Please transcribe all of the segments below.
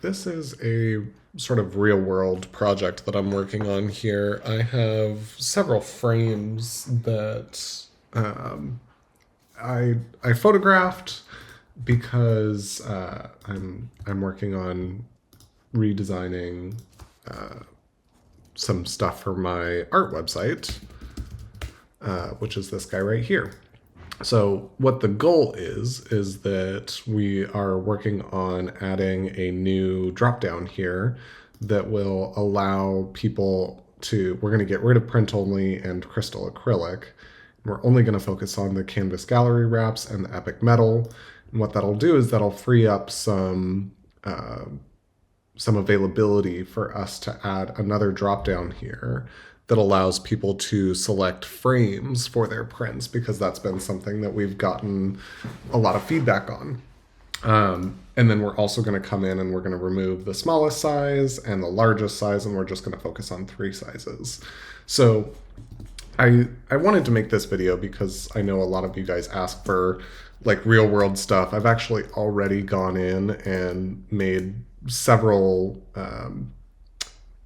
this is a sort of real world project that I'm working on here. I have several frames that I photographed because I'm working on redesigning some stuff for my art website, which is this guy right here. So what the goal is that we are working on adding a new drop down here that will allow people to, we're going to get rid of print only and crystal acrylic. We're only going to focus on the canvas gallery wraps and the epic metal. And what that'll do is that'll free up some availability for us to add another drop down here that allows people to select frames for their prints, because that's been something that we've gotten a lot of feedback on. And then we're also going to come in and we're going to remove the smallest size and the largest size, and we're just going to focus on 3 sizes. So I wanted to make this video because I know a lot of you guys ask for like real world stuff. I've actually already gone in and made several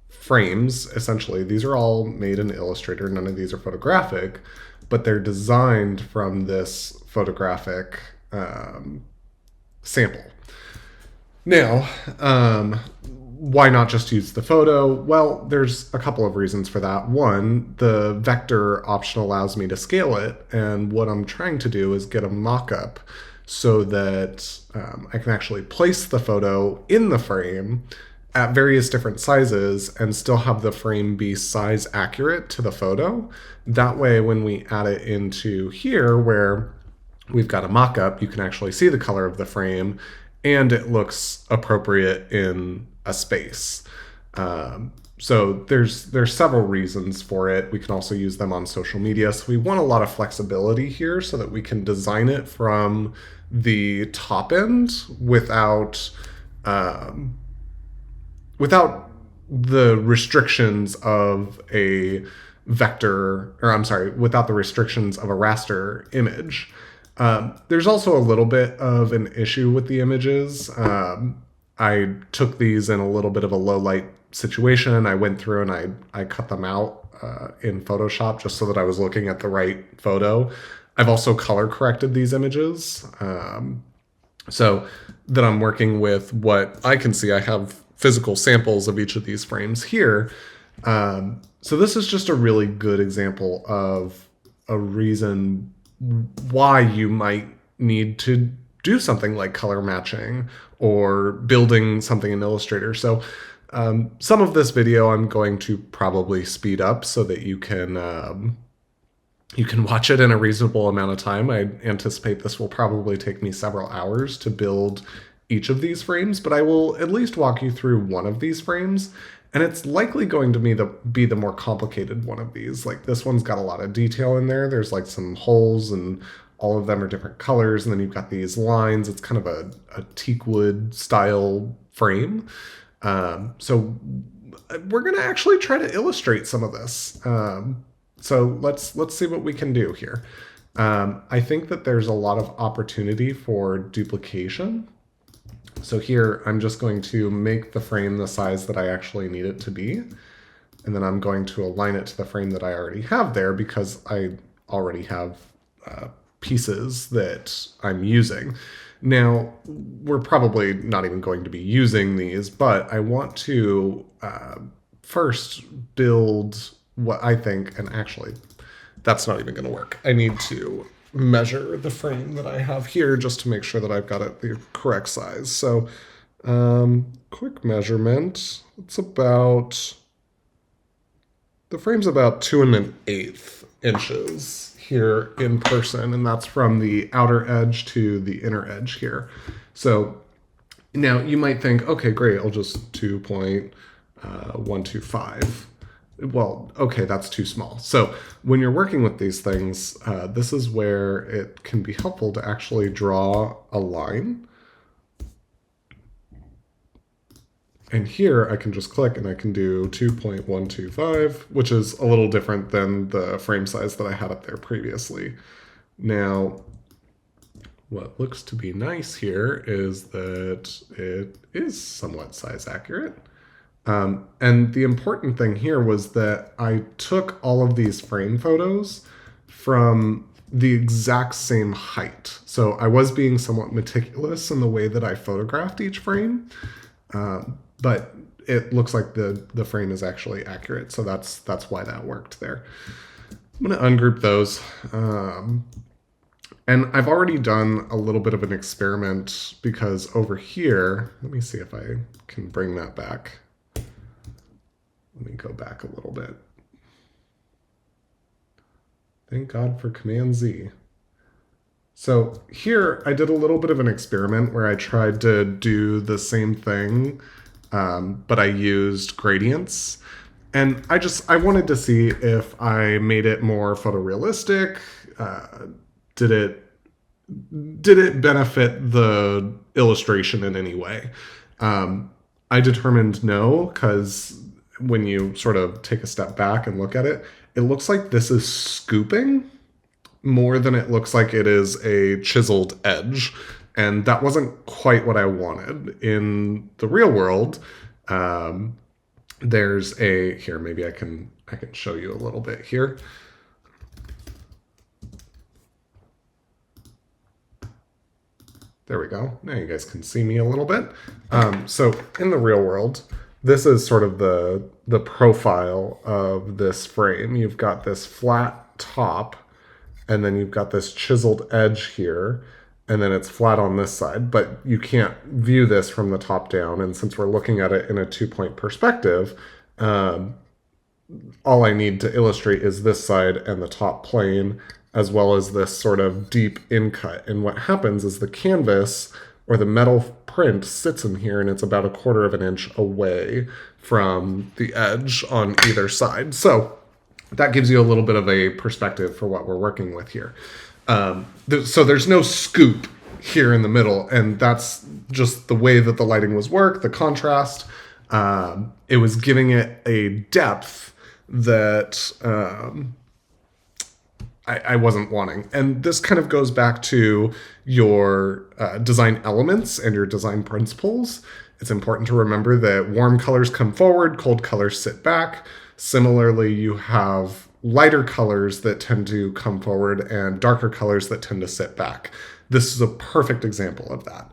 frames. Essentially, these are all made in Illustrator. None of these are photographic, but they're designed from this photographic sample. Now, why not just use the photo? Well, there's a couple of reasons for that. One, the vector option allows me to scale it, and what I'm trying to do is get a mock-up so that I can actually place the photo in the frame at various different sizes and still have the frame be size accurate to the photo. That way, when we add it into here where we've got a mock-up, you can actually see the color of the frame and it looks appropriate in a space. So there's several reasons for it. We can also use them on social media. So we want a lot of flexibility here so that we can design it from the top end without the restrictions of a vector, or I'm sorry, without the restrictions of a raster image. There's also a little bit of an issue with the images. I took these in a little bit of a low light situation. I went through and I cut them out in Photoshop just so that I was looking at the right photo. I've also color corrected these images so that I'm working with what I can see. I have physical samples of each of these frames here. So this is just a really good example of a reason why you might need to do something like color matching or building something in Illustrator. So some of this video I'm going to probably speed up so that you can watch it in a reasonable amount of time. I anticipate this will probably take me several hours to build each of these frames, but I will at least walk you through one of these frames, and it's likely going to be the more complicated one of these. Like this one's got a lot of detail in there. There's like some holes and all of them are different colors, and then you've got these lines. It's kind of a teak wood style frame. So we're gonna actually try to illustrate some of this. So let's see what we can do here. I think that there's a lot of opportunity for duplication. So here I'm just going to make the frame the size that I actually need it to be. And then I'm going to align it to the frame that I already have there because I already have pieces that I'm using. Now, we're probably not even going to be using these, but I want to first build what I think, and actually, that's not even going to work. I need to measure the frame that I have here just to make sure that I've got it the correct size. So, quick measurement. It's about, the frame's about 2 1/8 inches here in person, and that's from the outer edge to the inner edge here. So now you might think, okay, great, I'll just 2.125. Well, okay, that's too small. So when you're working with these things, this is where it can be helpful to actually draw a line. And here I can just click and I can do 2.125, which is a little different than the frame size that I had up there previously. Now, what looks to be nice here is that it is somewhat size accurate. And the important thing here was that I took all of these frame photos from the exact same height. So I was being somewhat meticulous in the way that I photographed each frame, but it looks like the frame is actually accurate. So that's why that worked there. I'm going to ungroup those. And I've already done a little bit of an experiment because over here, let me see if I can bring that back. Let me go back a little bit. Thank God for Command Z. So here I did a little bit of an experiment where I tried to do the same thing, but I used gradients. And I wanted to see if I made it more photorealistic. Did it benefit the illustration in any way? I determined no, because when you sort of take a step back and look at it, it looks like this is scooping more than it looks like it is a chiseled edge. And that wasn't quite what I wanted. In the real world, there's here, maybe I can show you a little bit here. There we go. Now you guys can see me a little bit. So in the real world, this is sort of the profile of this frame. You've got this flat top, and then you've got this chiseled edge here, and then it's flat on this side, but you can't view this from the top down. And since we're looking at it in a 2-point perspective, all I need to illustrate is this side and the top plane, as well as this sort of deep incut. And what happens is the canvas or the metal print sits in here, and it's about 1/4 of an inch away from the edge on either side. So that gives you a little bit of a perspective for what we're working with here. So there's no scoop here in the middle, and that's just the way that the lighting was worked, the contrast. It was giving it a depth that I wasn't wanting. And this kind of goes back to your design elements and your design principles. It's important to remember that warm colors come forward, cold colors sit back. Similarly, you have lighter colors that tend to come forward and darker colors that tend to sit back. This is a perfect example of that.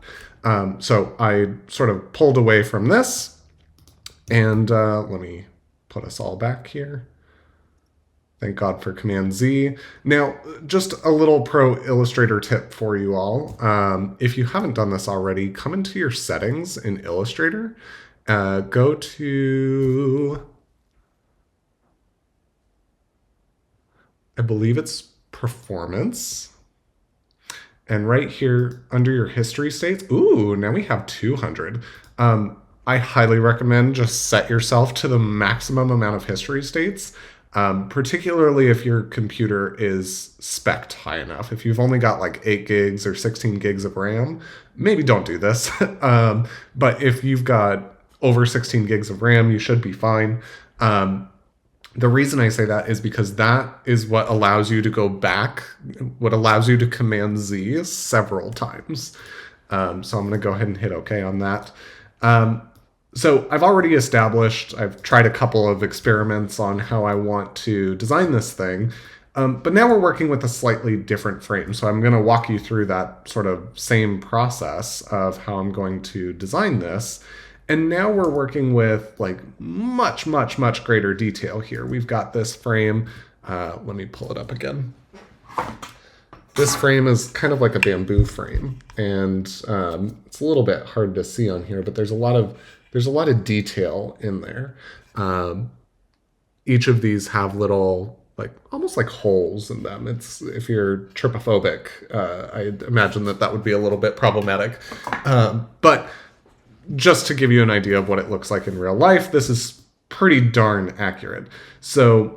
So I sort of pulled away from this, and let me put us all back here. Thank God for Command Z. Now, just a little pro Illustrator tip for you all. If you haven't done this already, come into your settings in Illustrator. Go to, I believe it's Performance. And right here under your history states, ooh, now we have 200. I highly recommend just set yourself to the maximum amount of history states. Particularly if your computer is spec'd high enough. If you've only got like 8 gigs or 16 gigs of RAM, maybe don't do this. But if you've got over 16 gigs of RAM, you should be fine. The reason I say that is because that is what allows you to go back, what allows you to Command Z several times. So I'm going to go ahead and hit OK on that. So I've already established, I've tried a couple of experiments on how I want to design this thing, but now we're working with a slightly different frame. So I'm going to walk you through that sort of same process of how I'm going to design this. And now we're working with like much, much, much greater detail here. We've got this frame. Let me pull it up again. This frame is kind of like a bamboo frame, and it's a little bit hard to see on here, but there's a lot of detail in there. Each of these have little, like almost like holes in them. It's, if you're trypophobic, I imagine that would be a little bit problematic. But just to give you an idea of what it looks like in real life, this is pretty darn accurate. So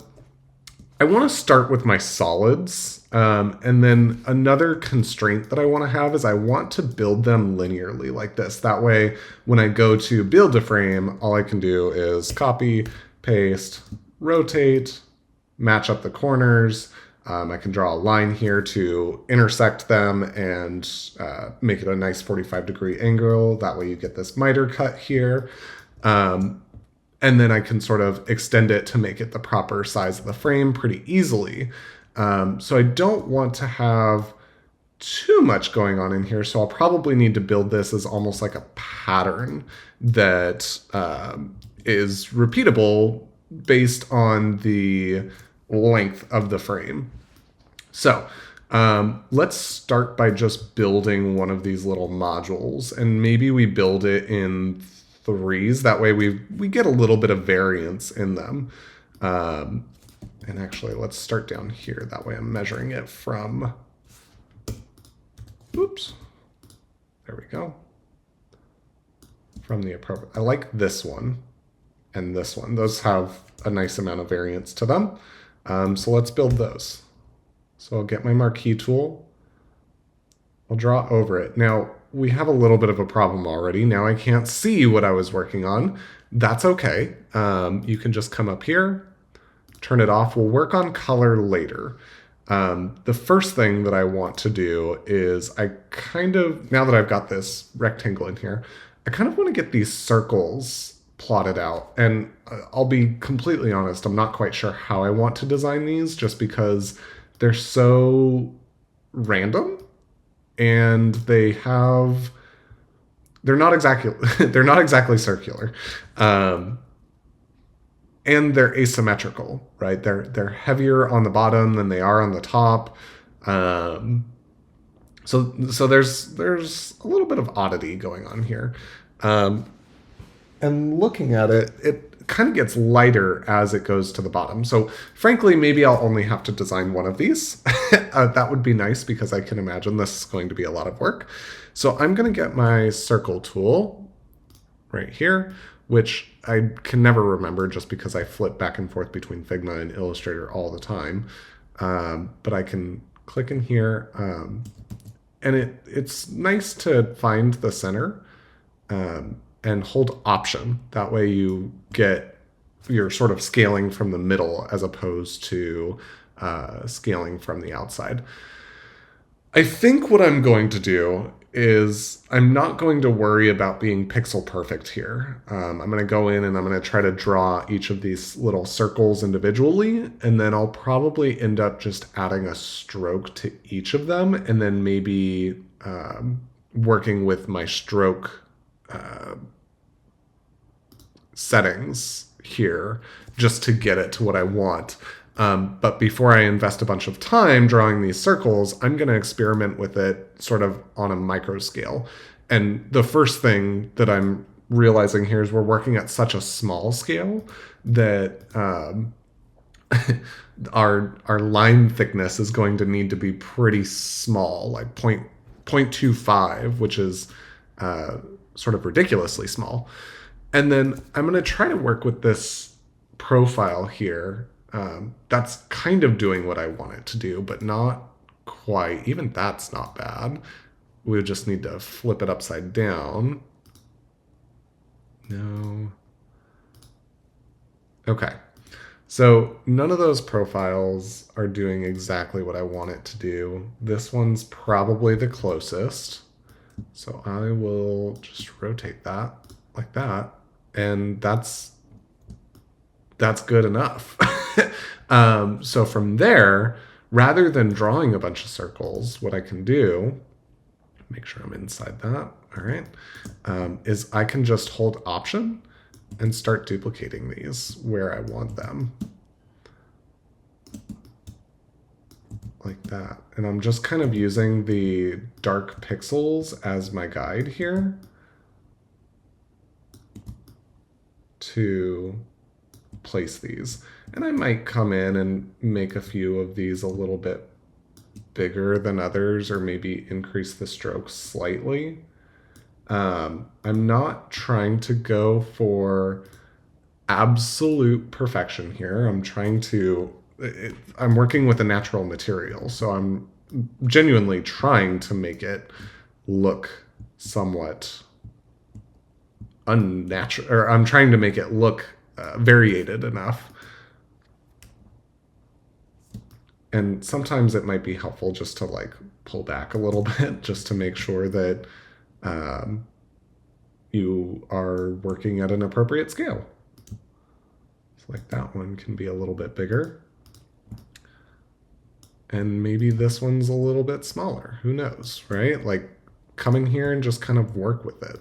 I want to start with my solids, and then another constraint that I want to have is I want to build them linearly like this. That way, when I go to build a frame, all I can do is copy, paste, rotate, match up the corners, I can draw a line here to intersect them and make it a nice 45-degree angle. That way you get this miter cut here. And then I can sort of extend it to make it the proper size of the frame pretty easily. So I don't want to have too much going on in here, so I'll probably need to build this as almost like a pattern that is repeatable based on the length of the frame. So let's start by just building one of these little modules, and maybe we build it in threes. That way we get a little bit of variance in them. And actually, let's start down here. That way I'm measuring it from... Oops. There we go. From the appropriate... I like this one and this one. Those have a nice amount of variance to them. So let's build those. So I'll get my marquee tool. I'll draw over it. Now, we have a little bit of a problem already. Now I can't see what I was working on. That's okay. You can just come up here, turn it off. We'll work on color later. The first thing that I want to do is now that I've got this rectangle in here, I kind of want to get these circles plotted out. And I'll be completely honest, I'm not quite sure how I want to design these just because they're so random and they're not exactly circular. And they're asymmetrical, right? They're heavier on the bottom than they are on the top. So there's a little bit of oddity going on here. And looking at it, it kind of gets lighter as it goes to the bottom. So frankly, maybe I'll only have to design one of these. That would be nice because I can imagine this is going to be a lot of work. So I'm going to get my circle tool right here, which I can never remember just because I flip back and forth between Figma and Illustrator all the time. But I can click in here, and it's nice to find the center and hold Option. That way you're sort of scaling from the middle as opposed to scaling from the outside. I think what I'm going to do is I'm not going to worry about being pixel perfect here. I'm going to go in and I'm going to try to draw each of these little circles individually, and then I'll probably end up just adding a stroke to each of them, and then maybe working with my stroke settings here just to get it to what I want. But before I invest a bunch of time drawing these circles, I'm going to experiment with it sort of on a micro scale. And the first thing that I'm realizing here is we're working at such a small scale that our line thickness is going to need to be pretty small, like 0.25, which is sort of ridiculously small. And then I'm going to try to work with this profile here. That's kind of doing what I want it to do, but not quite. Even that's not bad. We just need to flip it upside down. No. Okay. So none of those profiles are doing exactly what I want it to do. This one's probably the closest. So I will just rotate that like that. And that's good enough. So from there, rather than drawing a bunch of circles, what I can do, make sure I'm inside that, all right, is I can just hold Option and start duplicating these where I want them. Like that. And I'm just kind of using the dark pixels as my guide here to place these. And I might come in and make a few of these a little bit bigger than others, or maybe increase the strokes slightly. I'm not trying to go for absolute perfection here. I'm working with a natural material, so I'm genuinely trying to make it look somewhat unnatural, or I'm trying to make it look variated enough. And sometimes it might be helpful just to like pull back a little bit just to make sure that um, you are working at an appropriate scale. So like that one can be a little bit bigger. And maybe this one's a little bit smaller. Who knows, right? Like come in here and just kind of work with it.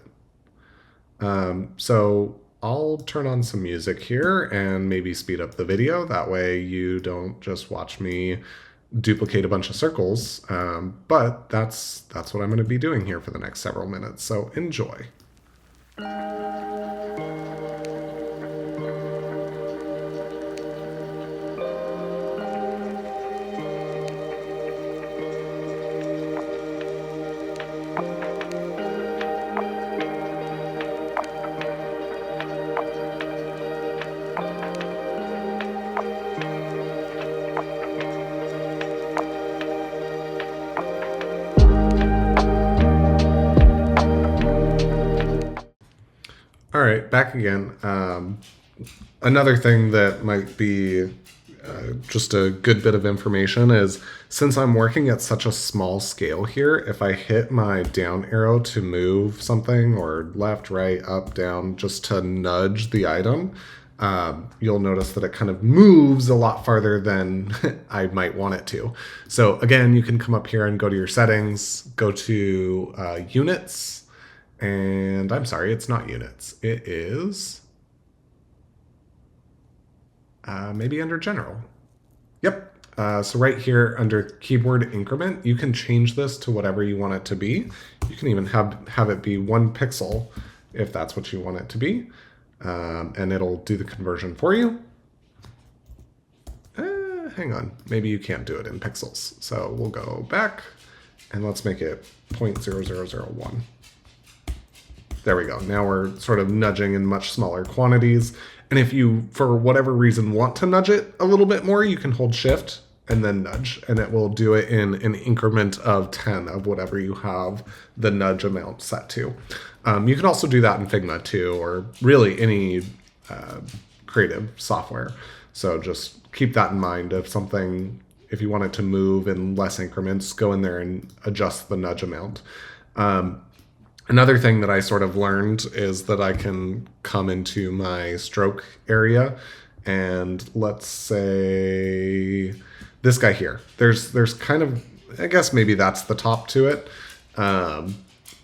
So I'll turn on some music here and maybe speed up the video. That way you don't just watch me duplicate a bunch of circles. But that's what I'm going to be doing here for the next several minutes. So enjoy. All right, back again. Another thing that might be just a good bit of information is since I'm working at such a small scale here, if I hit my down arrow to move something or left, right, up, down, just to nudge the item, you'll notice that it kind of moves a lot farther than I might want it to. So again, you can come up here and go to your settings, go to units, and I'm sorry, it's not units. It is maybe under general. Yep. So right here under keyboard increment, you can change this to whatever you want it to be. You can even have it be 1 pixel if that's what you want it to be. And it'll do the conversion for you. Hang on, maybe you can't do it in pixels. So we'll go back and let's make it 0.0001. There we go. Now we're sort of nudging in much smaller quantities. And if you, for whatever reason, want to nudge it a little bit more, you can hold Shift and then nudge, and it will do it in an increment of 10 of whatever you have the nudge amount set to. You can also do that in Figma too, or really any creative software. So just keep that in mind. If you want it to move in less increments, go in there and adjust the nudge amount. Another thing that I sort of learned is that I can come into my stroke area and let's say this guy here. There's kind of, I guess maybe that's the top to it.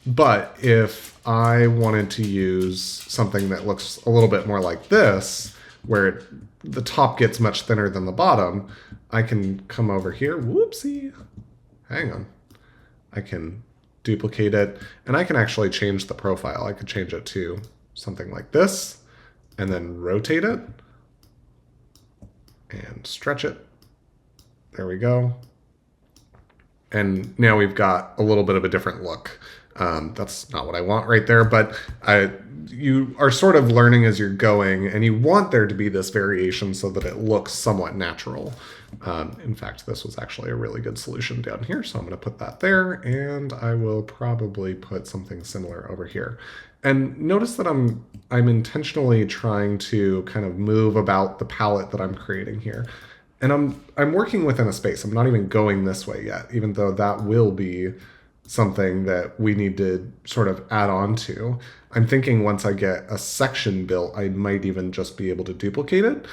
But if I wanted to use something that looks a little bit more like this, where the top gets much thinner than the bottom, I can come over here. Whoopsie. Hang on. I can duplicate it, and I can actually change the profile. I could change it to something like this, and then rotate it, and stretch it. There we go. And now we've got a little bit of a different look. That's not what I want right there, but you are sort of learning as you're going, and you want there to be this variation so that it looks somewhat natural. In fact, this was actually a really good solution down here, so I'm going to put that there, and I will probably put something similar over here. And notice that I'm intentionally trying to kind of move about the palette that I'm creating here. And I'm working within a space. I'm not even going this way yet, even though that will be something that we need to sort of add on to. I'm thinking once I get a section built, I might even just be able to duplicate it.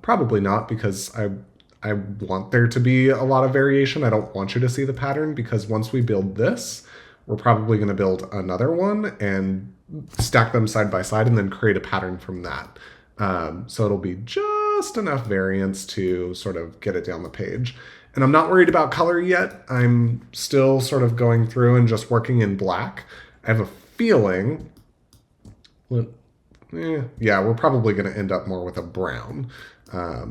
Probably not, because I want there to be a lot of variation. I don't want you to see the pattern, because once we build this, we're probably going to build another one and stack them side by side and then create a pattern from that. So it'll be just enough variance to sort of get it down the page. And I'm not worried about color yet. I'm still sort of going through and just working in black. I have a feeling, yeah, we're probably going to end up more with a brown.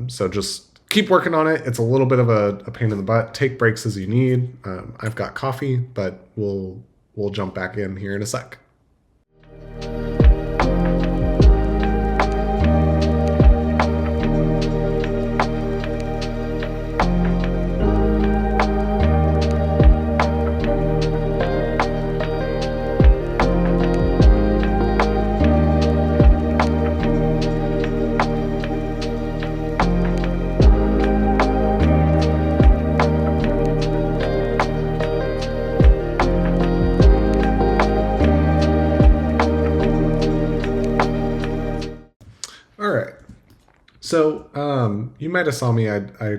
So just keep working on it. It's a little bit of a pain in the butt. Take breaks as you need. I've got coffee, but we'll jump back in here in a sec. So you might have saw me. I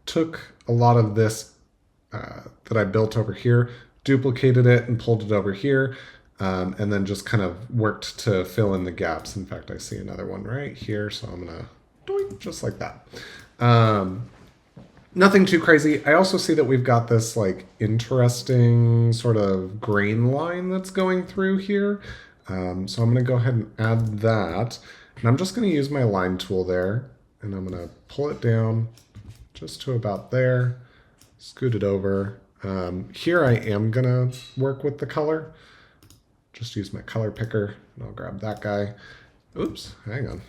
took a lot of this that I built over here, duplicated it, and pulled it over here, and then just kind of worked to fill in the gaps. In fact, I see another one right here, so I'm gonna doink, just like that. Nothing too crazy. I also see that we've got this like interesting sort of grain line that's going through here. So I'm going to go ahead and add that. And I'm just going to use my line tool there. And I'm going to pull it down just to about there. Scoot it over. Here I am going to work with the color. Just use my color picker. And I'll grab that guy. Oops, hang on.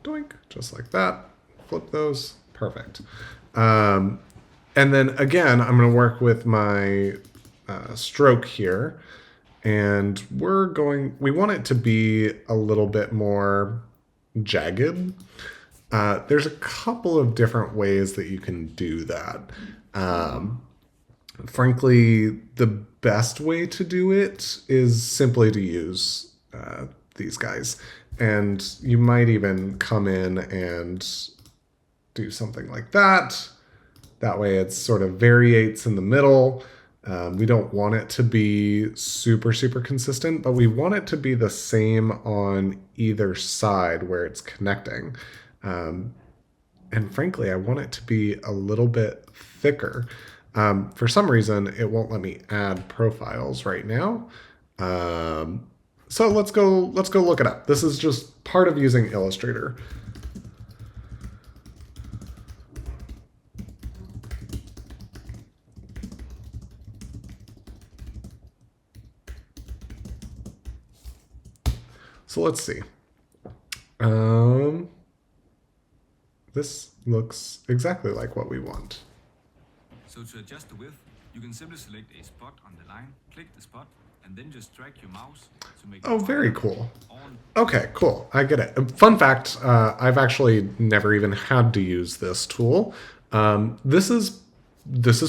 Doink, just like that. Flip those. Perfect. And then again, I'm going to work with my stroke here. And we want it to be a little bit more jagged. There's a couple of different ways that you can do that. Frankly, the best way to do it is simply to use these guys. And you might even come in and do something like that. That way it sort of variates in the middle. We don't want it to be super, super consistent, but we want it to be the same on either side where it's connecting. And frankly, I want it to be a little bit thicker. For some reason, it won't let me add profiles right now. So let's go look it up. This is just part of using Illustrator. So let's see. This looks exactly like what we want. So to adjust the width, you can simply select a spot on the line, click the spot, and then just drag your mouse to make it. Oh, very cool. Okay, cool. I get it. Fun fact, I've actually never even had to use this tool. This is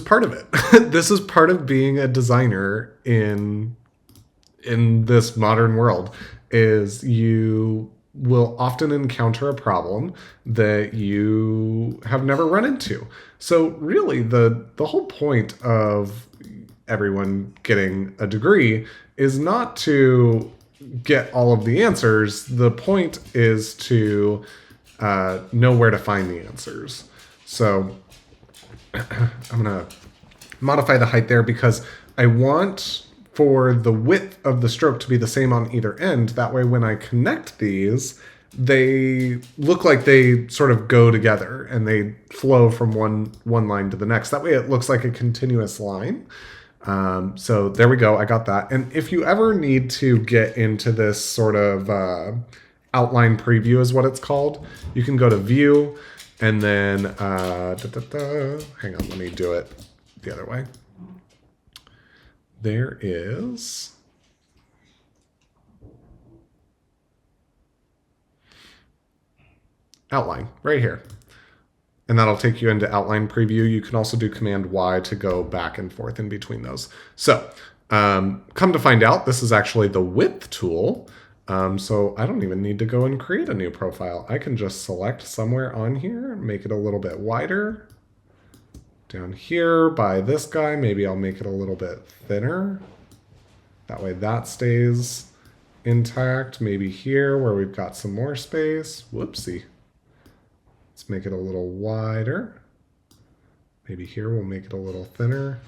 part of it. This is part of being a designer in this modern world, is you will often encounter a problem that you have never run into. So really the whole point of everyone getting a degree is not to get all of the answers. The point is to know where to find the answers. So I'm going to modify the height there because I want for the width of the stroke to be the same on either end. That way when I connect these, they look like they sort of go together and they flow from one line to the next. That way it looks like a continuous line. So there we go. I got that. And if you ever need to get into this sort of outline preview is what it's called, you can go to View and then hang on, let me do it the other way. There is outline right here. And that'll take you into outline preview. You can also do Command Y to go back and forth in between those. So come to find out, this is actually the width tool. So I don't even need to go and create a new profile. I can just select somewhere on here, make it a little bit wider. Down here by this guy, maybe I'll make it a little bit thinner. That way that stays intact. Maybe here where we've got some more space. Whoopsie. Let's make it a little wider. Maybe here we'll make it a little thinner.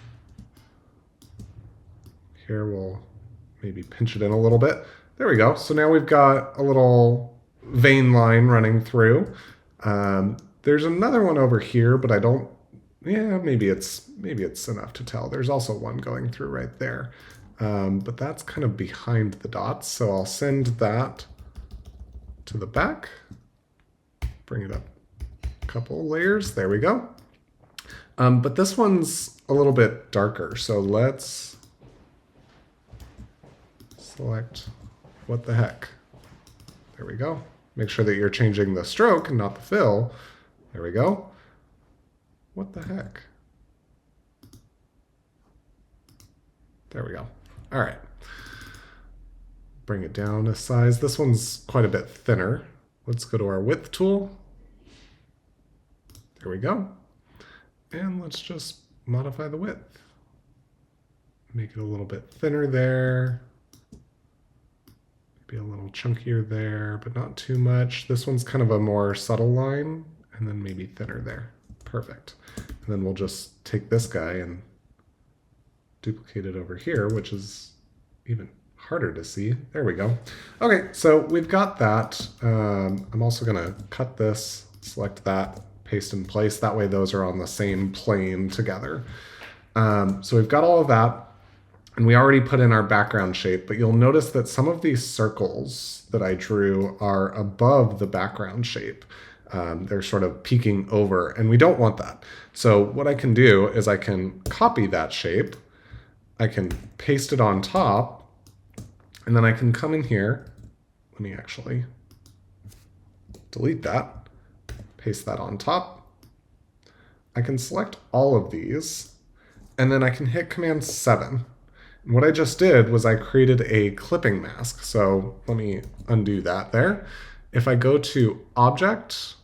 Here we'll maybe pinch it in a little bit. There we go. So now we've got a little vein line running through. There's another one over here, but I don't, yeah, maybe it's enough to tell. There's also one going through right there. But that's kind of behind the dots. So I'll send that to the back, bring it up a couple layers. There we go. But this one's a little bit darker. So let's select what the heck. There we go. Make sure that you're changing the stroke and not the fill. There we go. What the heck? There we go. All right. Bring it down a size. This one's quite a bit thinner. Let's go to our width tool. There we go. And let's just modify the width. Make it a little bit thinner there. Maybe a little chunkier there, but not too much. This one's kind of a more subtle line, and then maybe thinner there. Perfect. And then we'll just take this guy and duplicate it over here, which is even harder to see. There we go. Okay, so we've got that. I'm also gonna cut this, select that, paste in place. That way those are on the same plane together. So we've got all of that, and we already put in our background shape, but you'll notice that some of these circles that I drew are above the background shape. They're sort of peeking over, and we don't want that. So what I can do is I can copy that shape, I can paste it on top, and then I can come in here. Let me actually delete that, paste that on top. I can select all of these, and then I can hit Command 7. And what I just did was I created a clipping mask. So let me undo that there. If I go to Object,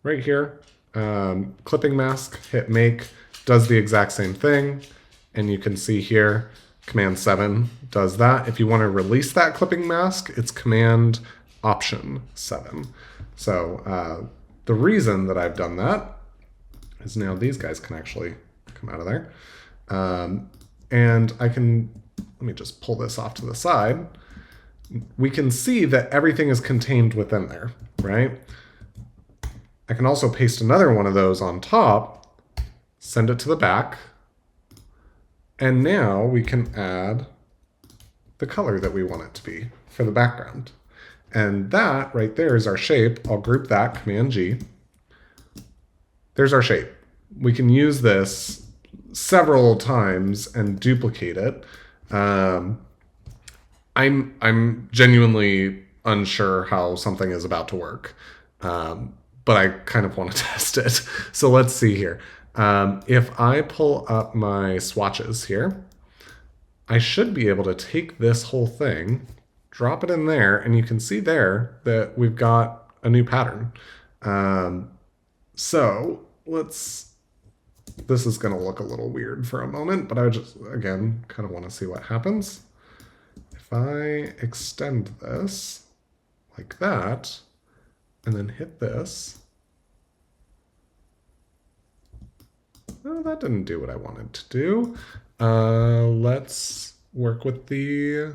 right here, clipping mask, hit Make, does the exact same thing. And you can see here, Command 7 does that. If you want to release that clipping mask, it's Command Option 7. So the reason that I've done that is now these guys can actually come out of there. And I can, let me just pull this off to the side. We can see that everything is contained within there, right? I can also paste another one of those on top, send it to the back, and now we can add the color that we want it to be for the background. And that right there is our shape. I'll group that, Command G. There's our shape. We can use this several times and duplicate it. I'm genuinely unsure how something is about to work, but I kind of want to test it. So let's see here. If I pull up my swatches here, I should be able to take this whole thing, drop it in there, and you can see there that we've got a new pattern. So this is going to look a little weird for a moment, but I just, again, kind of want to see what happens. If I extend this like that, and then hit this, oh, that didn't do what I wanted to do. Let's work with the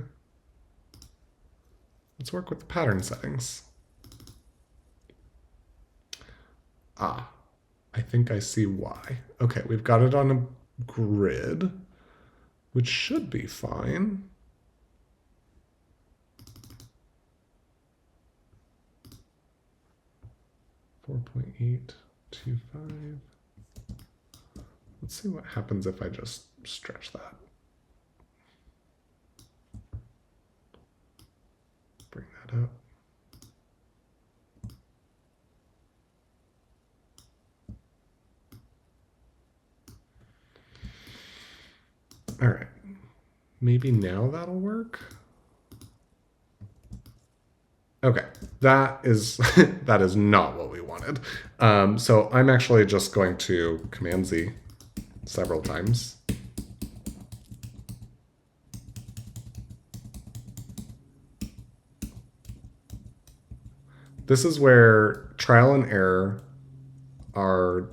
pattern settings. I think I see why. Okay, we've got it on a grid, which should be fine. .825. Let's see what happens if I just stretch that. Bring that up. All right, maybe now that'll work. Okay, that is that is not what we wanted. So I'm actually just going to Command Z several times. This is where trial and error are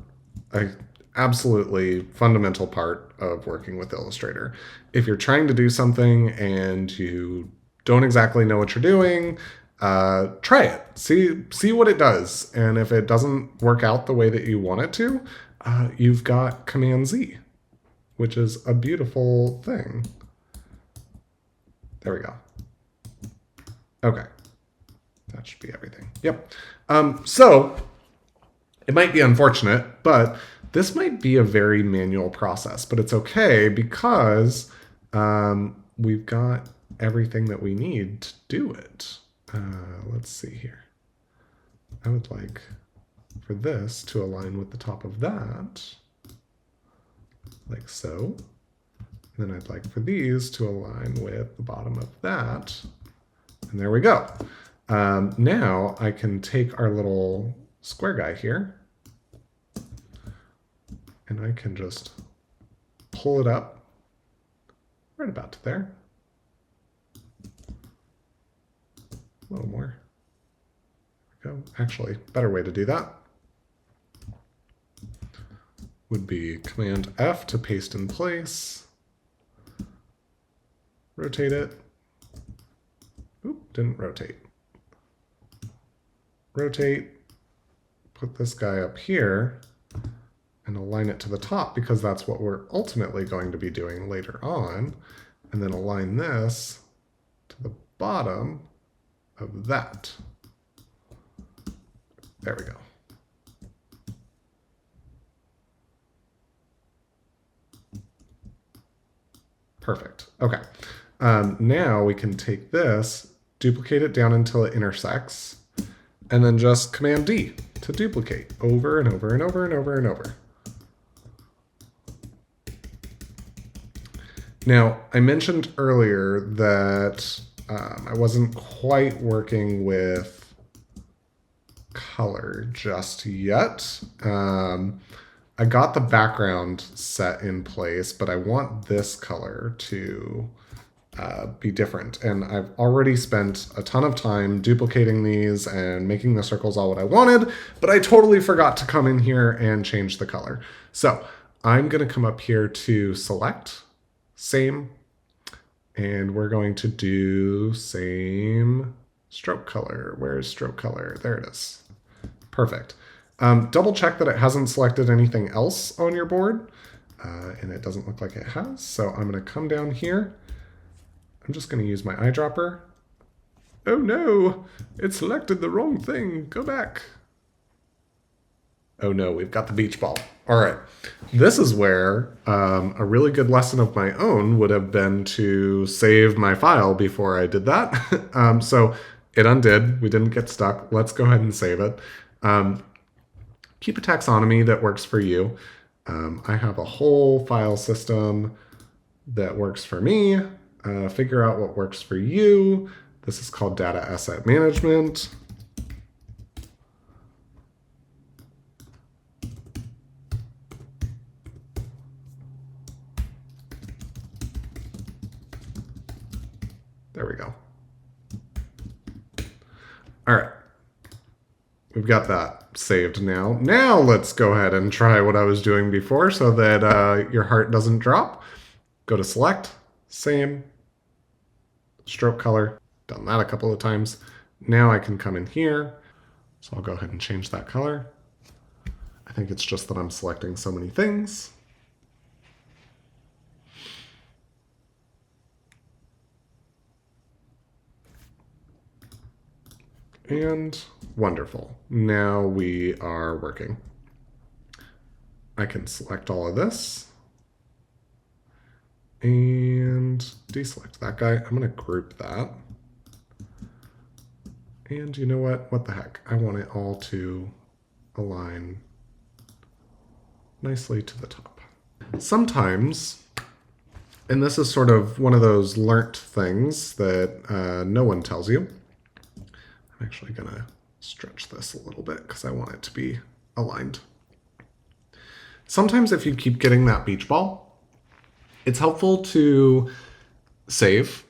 a absolutely fundamental part of working with Illustrator. If you're trying to do something and you don't exactly know what you're doing, try it. See what it does. And if it doesn't work out the way that you want it to, you've got Command Z, which is a beautiful thing. There we go. Okay. That should be everything. Yep. So it might be unfortunate, but this might be a very manual process, but it's okay because we've got everything that we need to do it. Let's see here. I would like for this to align with the top of that, like so. And then I'd like for these to align with the bottom of that. And there we go. Now I can take our little square guy here and I can just pull it up right about to there. A little more. There we go. Actually, better way to do that would be Command F to paste in place. Rotate it. Oop, didn't rotate. Rotate, put this guy up here, and align it to the top because that's what we're ultimately going to be doing later on. And then align this to the bottom of that. There we go. Perfect. Okay. Now we can take this, duplicate it down until it intersects, and then just Command D to duplicate over and over and over and over and over. Now, I mentioned earlier that I wasn't quite working with color just yet. I got the background set in place, but I want this color to be different. And I've already spent a ton of time duplicating these and making the circles all what I wanted, but I totally forgot to come in here and change the color. So I'm going to come up here to select, same, and we're going to do same stroke color. Where is stroke color? There it is. Perfect. Double check that it hasn't selected anything else on your board, and it doesn't look like it has. So I'm going to come down here. I'm just going to use my eyedropper. Oh no, it selected the wrong thing. Go back. Oh no, we've got the beach ball. All right. This is where a really good lesson of my own would have been to save my file before I did that. So it undid. We didn't get stuck. Let's go ahead and save it. Keep a taxonomy that works for you. I have a whole file system that works for me. Figure out what works for you. This is called data asset management. There we go. All right. We've got that saved now. Now let's go ahead and try what I was doing before so that your heart doesn't drop. Go to select, same, stroke color. Done that a couple of times. Now I can come in here. So I'll go ahead and change that color. I think it's just that I'm selecting so many things. And wonderful. Now we are working. I can select all of this and deselect that guy. I'm going to group that. And you know what? What the heck? I want it all to align nicely to the top. Sometimes, and this is sort of one of those learnt things that no one tells you, I'm actually going to stretch this a little bit because I want it to be aligned. Sometimes if you keep getting that beach ball, it's helpful to save,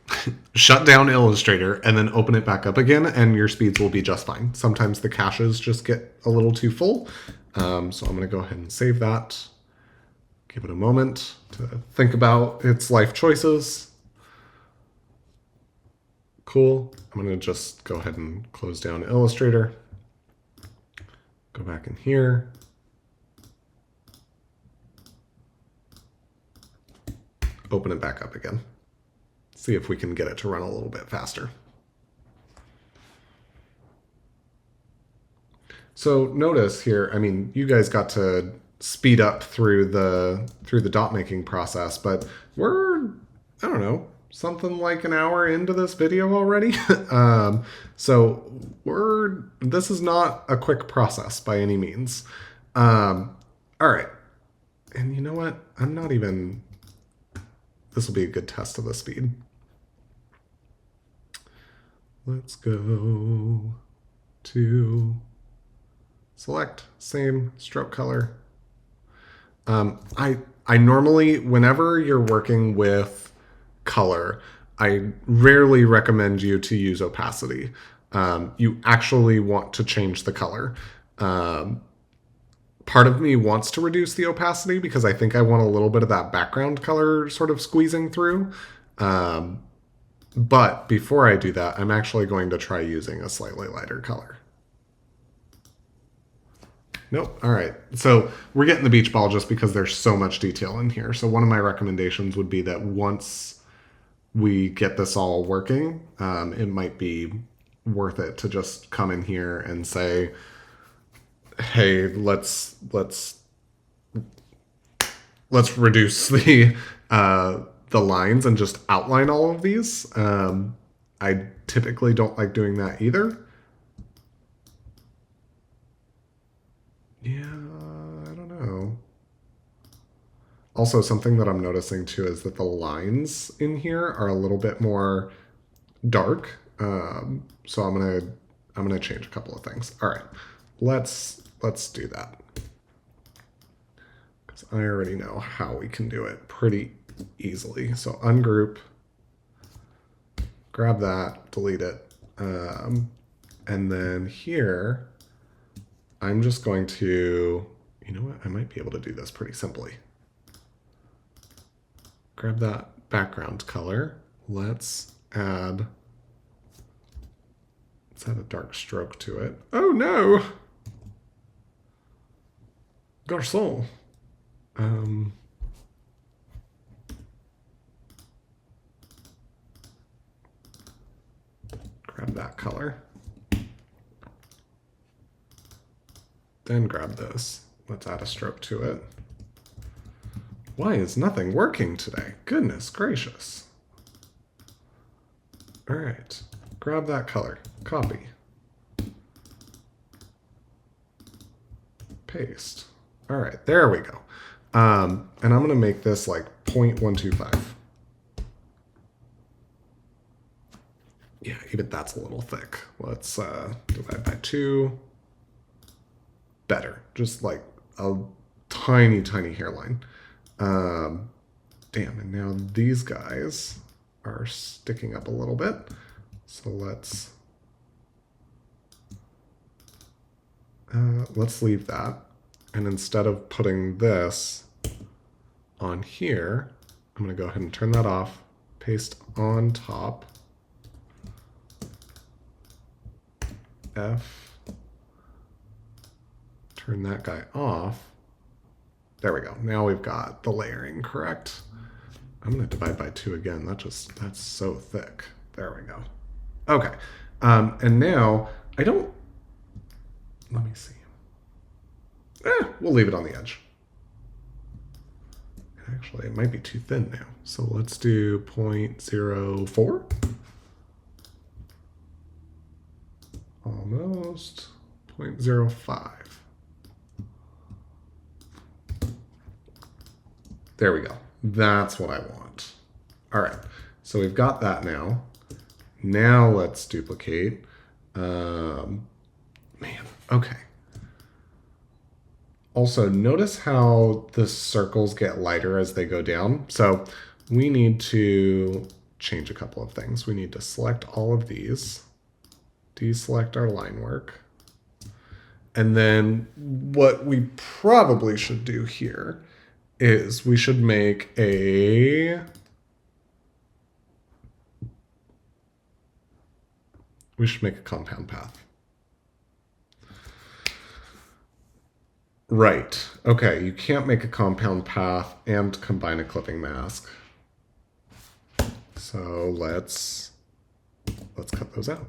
shut down Illustrator, and then open it back up again, and your speeds will be just fine. Sometimes the caches just get a little too full. So I'm going to go ahead and save that. Give it a moment to think about its life choices. Cool. I'm going to just go ahead and close down Illustrator. Go back in here. Open it back up again. See if we can get it to run a little bit faster. So notice here, I mean, you guys got to speed up through the dot making process, but we're, I don't know, something like an hour into this video already. So this is not a quick process by any means. All right. And you know what? I'm not even this will be a good test of the speed. Let's go to select, same stroke color. I normally, whenever you're working with color, I rarely recommend you to use opacity. You actually want to change the color. Part of me wants to reduce the opacity because I think I want a little bit of that background color sort of squeezing through. But before I do that, I'm actually going to try using a slightly lighter color. Nope. All right. So we're getting the beach ball just because there's so much detail in here. So one of my recommendations would be that once we get this all working, it might be worth it to just come in here and say, hey, let's reduce the lines and just outline all of these. I typically don't like doing that either. Yeah, I don't know. Also, something that I'm noticing too is that the lines in here are a little bit more dark. So I'm gonna change a couple of things. All right, let's do that because I already know how we can do it pretty easily. So ungroup, grab that, delete it, and then here I'm just going to, you know what? I might be able to do this pretty simply. Grab that background color. Let's add a dark stroke to it. Oh no! Garçon. Grab that color. Then grab this. Let's add a stroke to it. Why is nothing working today? Goodness gracious. All right, grab that color, copy, paste. All right, there we go. And I'm gonna make this like 0.125. Yeah, even that's a little thick. Let's divide by 2. Better, just like a tiny, tiny hairline. Damn, and now these guys are sticking up a little bit. So let's leave that. And instead of putting this on here, I'm going to go ahead and turn that off, paste on top, F, turn that guy off. There we go. Now we've got the layering correct. I'm going to divide by 2 again. That's so thick. There we go. Okay. And now let me see. We'll leave it on the edge. Actually, it might be too thin now. So let's do 0.04. Almost 0.05. There we go. That's what I want. All right. So we've got that now. Now let's duplicate. Man, okay. Also, notice how the circles get lighter as they go down. So we need to change a couple of things. We need to select all of these, deselect our line work. And then what we probably should do here is we should make a compound path. Right. Okay, you can't make a compound path and combine a clipping mask. So let's cut those out.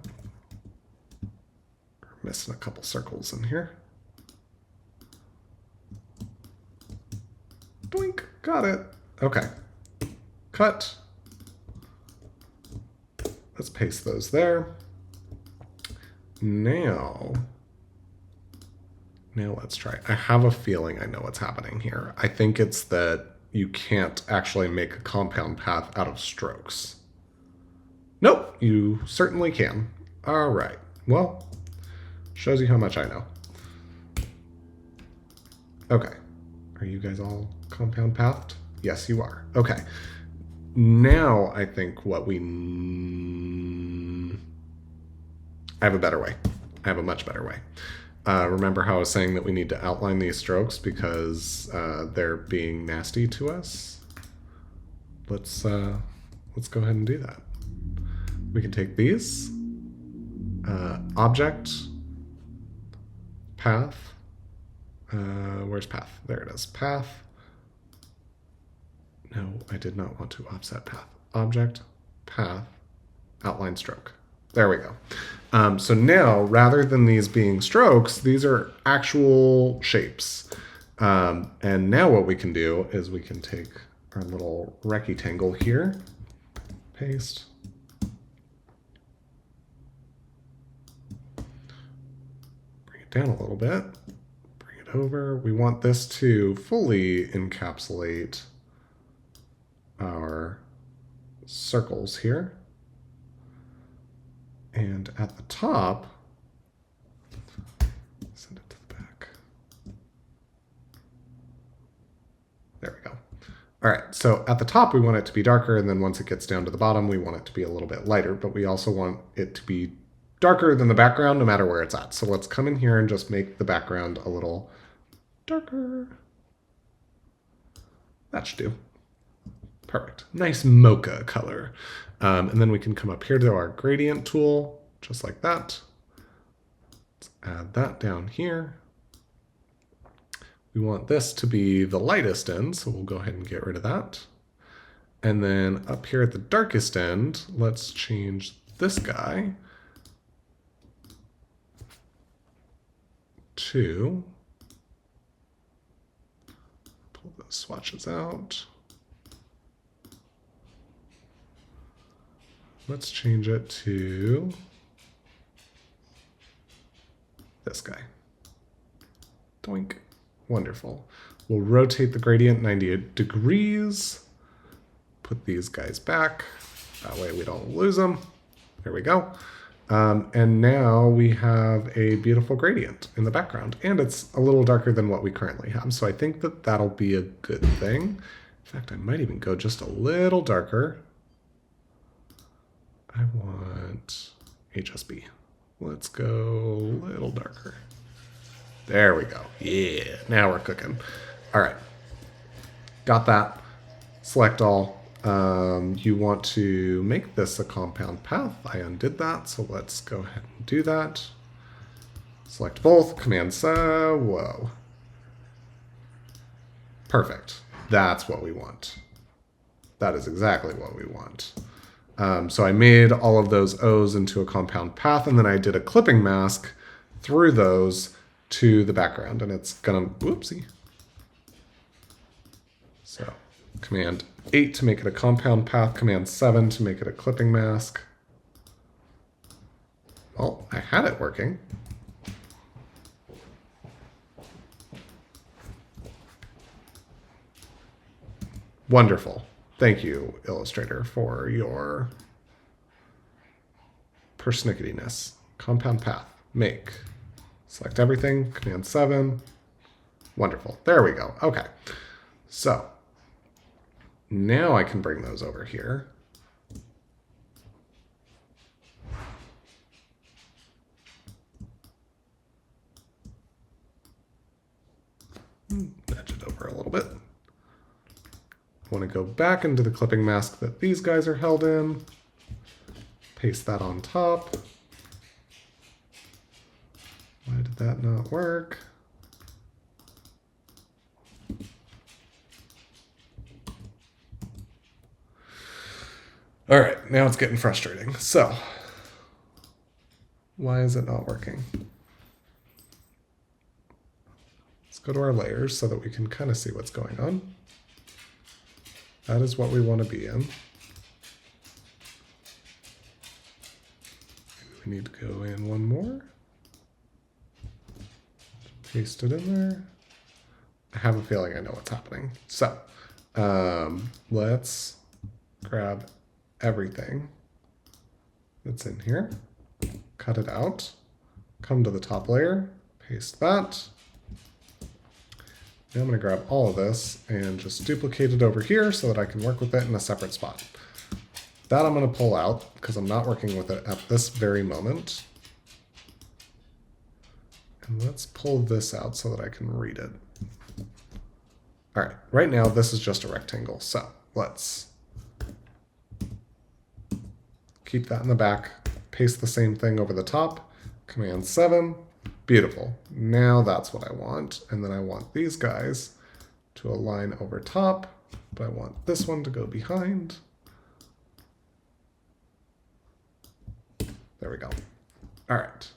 We're missing a couple circles in here. Doink, got it. Okay. Cut. Let's paste those there. Now let's try. I have a feeling I know what's happening here. I think it's that you can't actually make a compound path out of strokes. Nope, you certainly can. All right. Well, shows you how much I know. Okay. Are you guys all compound pathed? Yes, you are. Okay. Now I think what we... I have a better way. I have a much better way. Remember how I was saying that we need to outline these strokes because they're being nasty to us? Let's go ahead and do that. We can take these, object, path, where's path? There it is, path. No, I did not want to offset path. Object, path, outline stroke. There we go. So now, rather than these being strokes, these are actual shapes. And now what we can do is we can take our little rectangle here, paste, bring it down a little bit, bring it over. We want this to fully encapsulate our circles here. And at the top, send it to the back. There we go. All right, so at the top, we want it to be darker, and then once it gets down to the bottom, we want it to be a little bit lighter, but we also want it to be darker than the background no matter where it's at. So let's come in here and just make the background a little darker. That should do. Perfect. Nice mocha color. And then we can come up here to our gradient tool, just like that. Let's add that down here. We want this to be the lightest end, so we'll go ahead and get rid of that. And then up here at the darkest end, let's change this guy to, pull the swatches out. Let's change it to this guy. Doink. Wonderful. We'll rotate the gradient 98 degrees. Put these guys back. That way we don't lose them. There we go. And now we have a beautiful gradient in the background. And it's a little darker than what we currently have. So I think that that'll be a good thing. In fact, I might even go just a little darker. I want HSB. Let's go a little darker. There we go. Yeah, now we're cooking. All right, got that. Select all. You want to make this a compound path. I undid that, so let's go ahead and do that. Select both, Command C, whoa. Perfect, that's what we want. That is exactly what we want. So I made all of those O's into a compound path, and then I did a clipping mask through those to the background, and it's gonna, whoopsie. So Command 8 to make it a compound path, Command 7 to make it a clipping mask. Well, I had it working. Wonderful. Thank you, Illustrator, for your persnicketiness. Compound path, make. Select everything, Command 7. Wonderful. There we go. Okay. So now I can bring those over here. Nudge it over a little bit. I want to go back into the clipping mask that these guys are held in. Paste that on top. Why did that not work? All right, now it's getting frustrating. So, why is it not working? Let's go to our layers so that we can kind of see what's going on. That is what we want to be in. We need to go in one more. Paste it in there. I have a feeling I know what's happening. So Let's grab everything that's in here, cut it out, come to the top layer, paste that. Now I'm going to grab all of this and just duplicate it over here so that I can work with it in a separate spot. That I'm going to pull out because I'm not working with it at this very moment. And let's pull this out so that I can read it. All right, right now this is just a rectangle. So let's keep that in the back, paste the same thing over the top, Command 7, beautiful. Now that's what I want. And then I want these guys to align over top, but I want this one to go behind. There we go. All right.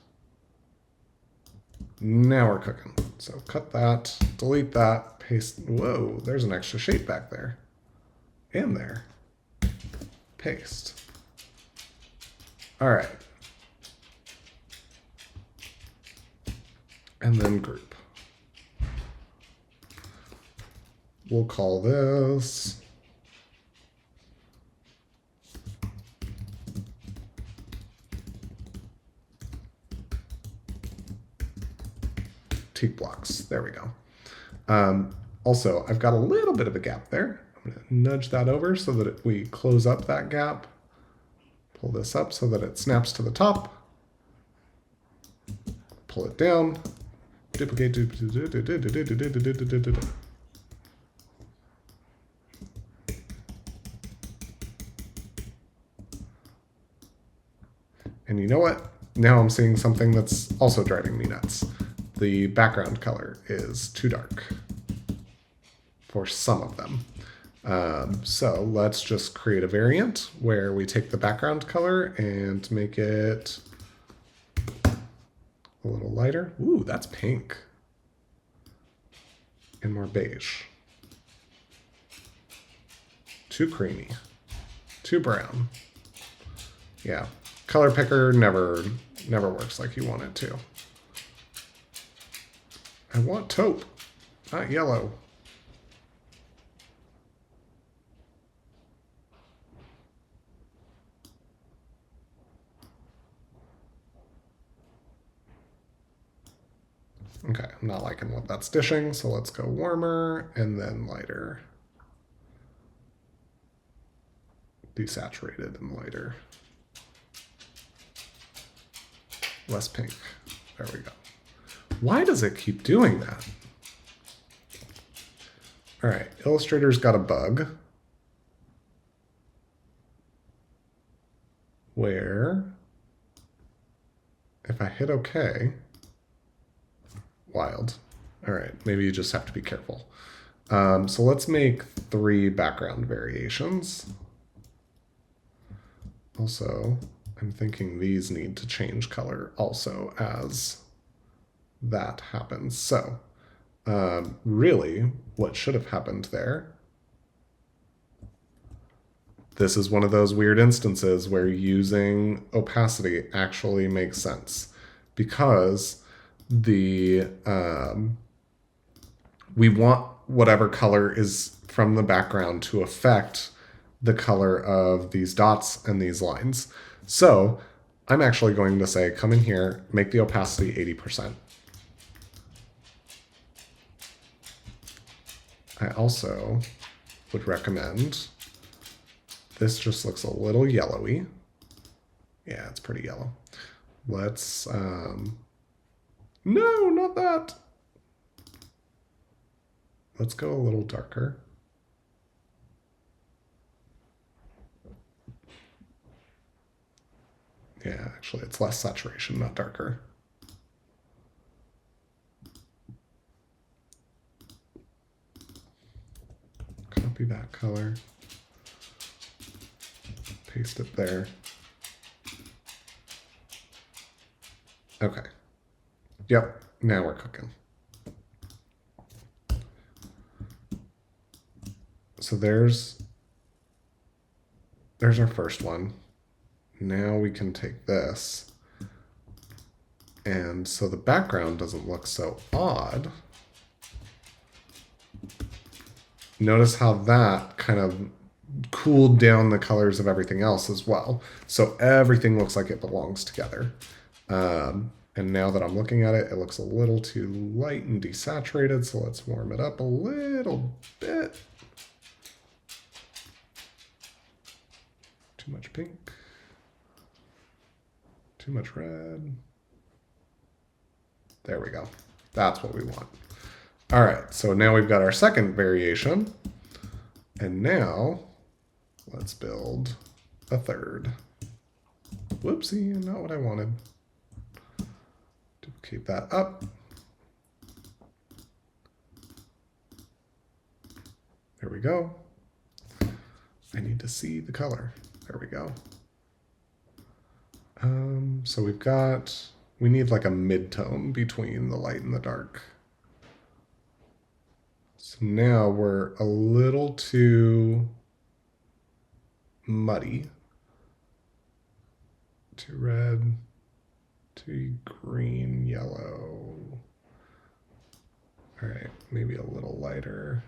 Now we're cooking. So cut that, delete that, paste. Whoa, there's an extra shape back there. And there. Paste. All right. And then group. We'll call this teak blocks. There we go. Also, I've got a little bit of a gap there. I'm going to nudge that over so that we close up that gap. Pull this up so that it snaps to the top. Pull it down. Duplicate. And you know what? Now I'm seeing something that's also driving me nuts. The background color is too dark for some of them. So let's just create a variant where we take the background color and make it a little lighter. Ooh, that's pink. And more beige. Too creamy. Too brown. Yeah. Color picker never works like you want it to. I want taupe, not yellow. Okay, I'm not liking what that's dishing, so let's go warmer and then lighter. Desaturated and lighter. Less pink. There we go. Why does it keep doing that? All right, Illustrator's got a bug where if I hit OK, wild. All right, maybe you just have to be careful. So let's make 3 background variations. Also, I'm thinking these need to change color also as that happens. So really what should have happened there, this is one of those weird instances where using opacity actually makes sense because the we want whatever color is from the background to affect the color of these dots and these lines. So I'm actually going to say, come in here, make the opacity 80%. I also would recommend, this just looks a little yellowy. Yeah, it's pretty yellow. Let's, no, not that. Let's go a little darker. Yeah, actually, it's less saturation, not darker. Copy that color. Paste it there. Okay. Yep, now we're cooking. So there's our first one. Now we can take this. And so the background doesn't look so odd. Notice how that kind of cooled down the colors of everything else as well. So everything looks like it belongs together. And now that I'm looking at it, it looks a little too light and desaturated. So let's warm it up a little bit. Too much pink. Too much red. There we go. That's what we want. All right, so now we've got our second variation. And now let's build a third. Whoopsie, not what I wanted. Duplicate that up. There we go. I need to see the color. There we go. So we need like a mid-tone between the light and the dark. So now we're a little too muddy. Too red, too green, yellow. All right, maybe a little lighter.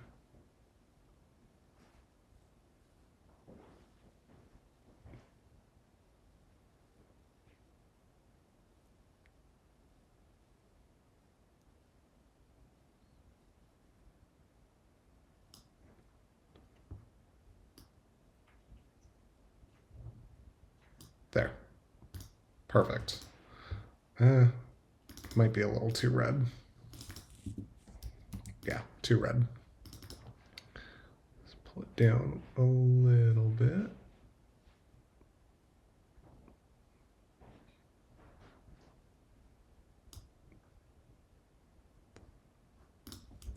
There. Perfect. Might be a little too red. Yeah, too red. Let's pull it down a little bit.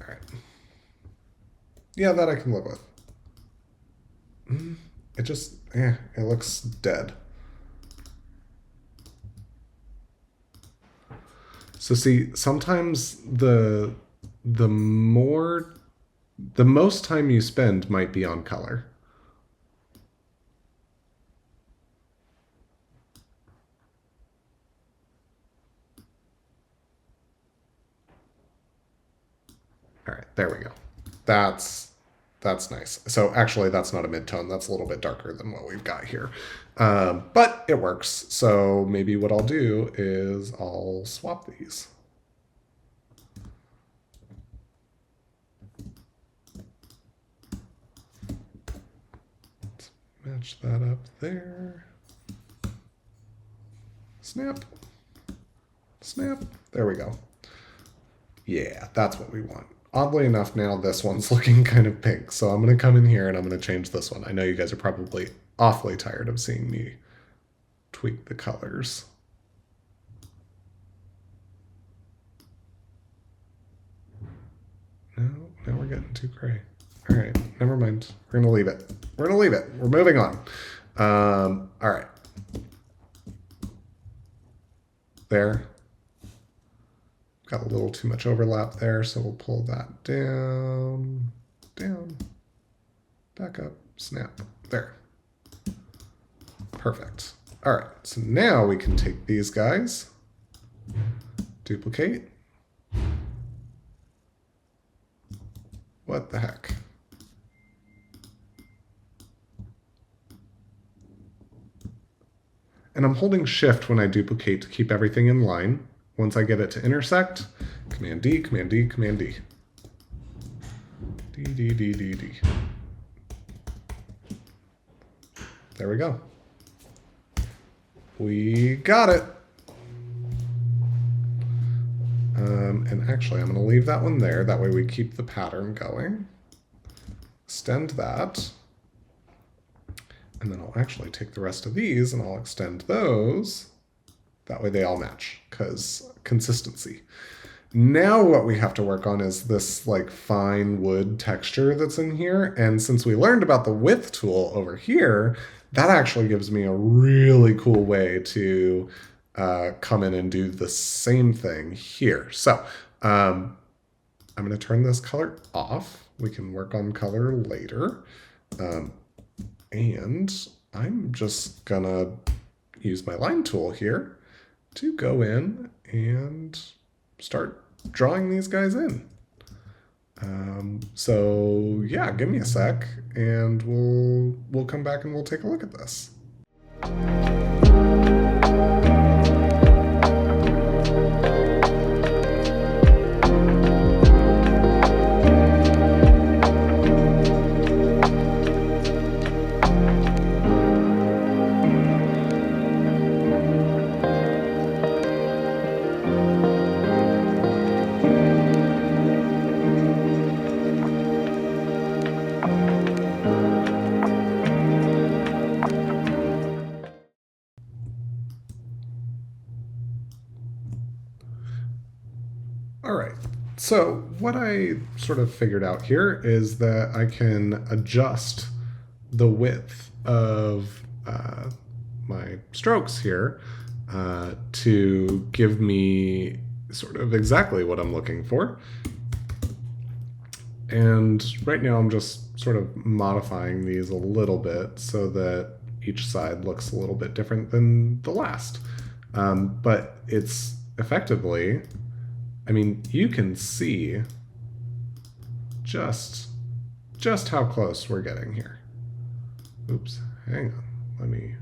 All right. Yeah, that I can live with. It just, it looks dead. So see, sometimes the most time you spend might be on color. All right, there we go. That's nice. So actually, that's not a mid-tone. That's a little bit darker than what we've got here. But it works. So maybe what I'll do is I'll swap these. Let's match that up there. Snap. Snap. There we go. Yeah, that's what we want. Oddly enough, now this one's looking kind of pink. So I'm going to come in here and I'm going to change this one. I know you guys are probably awfully tired of seeing me tweak the colors. No, now we're getting too gray. All right, never mind. We're going to leave it. We're going to leave it. We're moving on. All right. There. Got a little too much overlap there, so we'll pull that down, down, back up, snap. There. Perfect. All right, so now we can take these guys, duplicate. What the heck? And I'm holding shift when I duplicate to keep everything in line. Once I get it to intersect, Command D, Command D, Command D. D, D, D, D, D. There we go. We got it. And actually, I'm going to leave that one there. That way we keep the pattern going. Extend that. And then I'll actually take the rest of these and I'll extend those. That way they all match, because consistency. Now what we have to work on is this like fine wood texture that's in here. And since we learned about the width tool over here, that actually gives me a really cool way to come in and do the same thing here. So I'm going to turn this color off. We can work on color later. And I'm just going to use my line tool here to go in and start drawing these guys in. So yeah, give me a sec, and we'll come back and we'll take a look at this. All right. So what I sort of figured out here is that I can adjust the width of my strokes here to give me sort of exactly what I'm looking for. And right now I'm just sort of modifying these a little bit so that each side looks a little bit different than the last. But it's effectively, I mean, you can see just how close we're getting here. Oops, hang on. Let me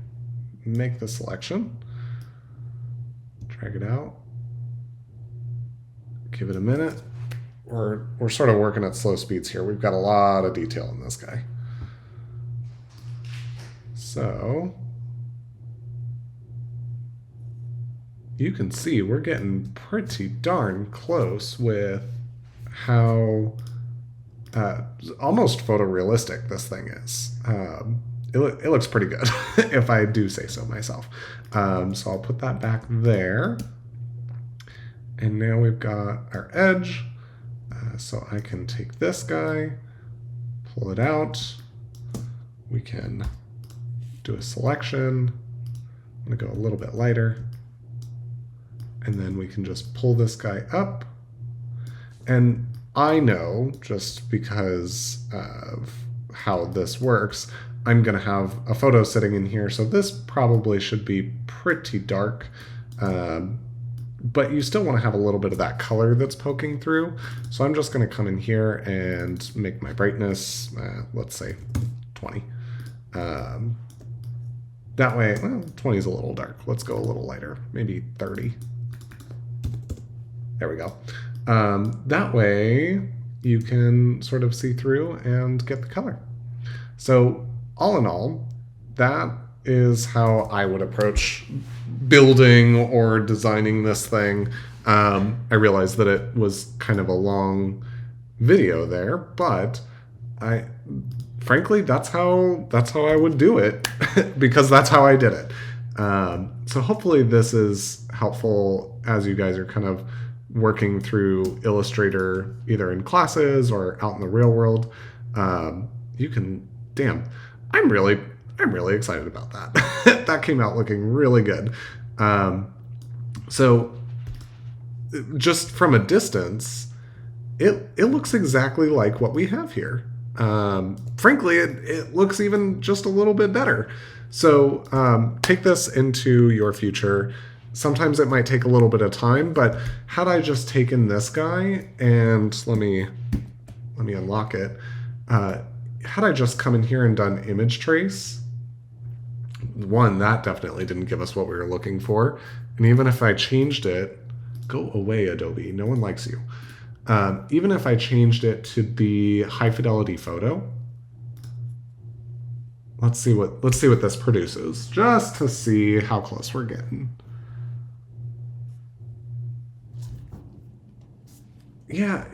make the selection. Drag it out. Give it a minute. We're sort of working at slow speeds here. We've got a lot of detail in this guy. So you can see we're getting pretty darn close with how almost photorealistic this thing is. It looks pretty good, if I do say so myself. So I'll put that back there. And now we've got our edge. So I can take this guy, pull it out. We can do a selection. I'm gonna go a little bit lighter. And then we can just pull this guy up. And I know, just because of how this works, I'm gonna have a photo sitting in here, so this probably should be pretty dark. But you still want to have a little bit of that color that's poking through. So I'm just going to come in here and make my brightness, let's say 20. That way, well, 20 is a little dark. Let's go a little lighter, maybe 30. There we go. That way you can sort of see through and get the color. So all in all, that is how I would approach building or designing this thing. I realized that it was kind of a long video there, but frankly that's how I would do it because that's how I did it. So hopefully this is helpful as you guys are kind of working through Illustrator either in classes or out in the real world. You can, I'm really excited about that. That came out looking really good. So just from a distance, it looks exactly like what we have here. Frankly, it looks even just a little bit better. So take this into your future. Sometimes it might take a little bit of time, but had I just taken this guy and let me unlock it. Had I just come in here and done image trace, one, that definitely didn't give us what we were looking for. And even if I changed it, go away, Adobe, no one likes you. Even if I changed it to be high fidelity photo, let's see what this produces, just to see how close we're getting. Yeah,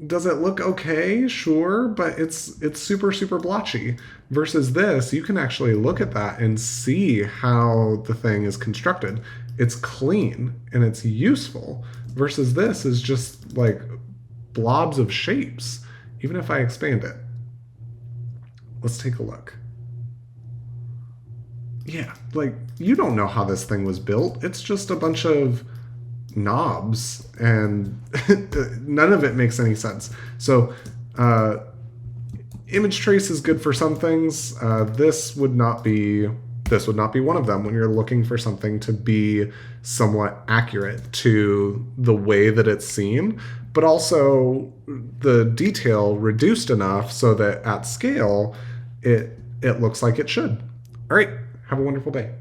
does it look okay? Sure, but it's super, super blotchy. Versus this, you can actually look at that and see how the thing is constructed. It's clean and it's useful. Versus this is just like blobs of shapes, even if I expand it. Let's take a look. Yeah, like you don't know how this thing was built. It's just a bunch of knobs and none of it makes any sense. So image trace is good for some things. This would not be one of them when you're looking for something to be somewhat accurate to the way that it's seen. but also the detail reduced enough so that at scale it looks like it should. All right, have a wonderful day.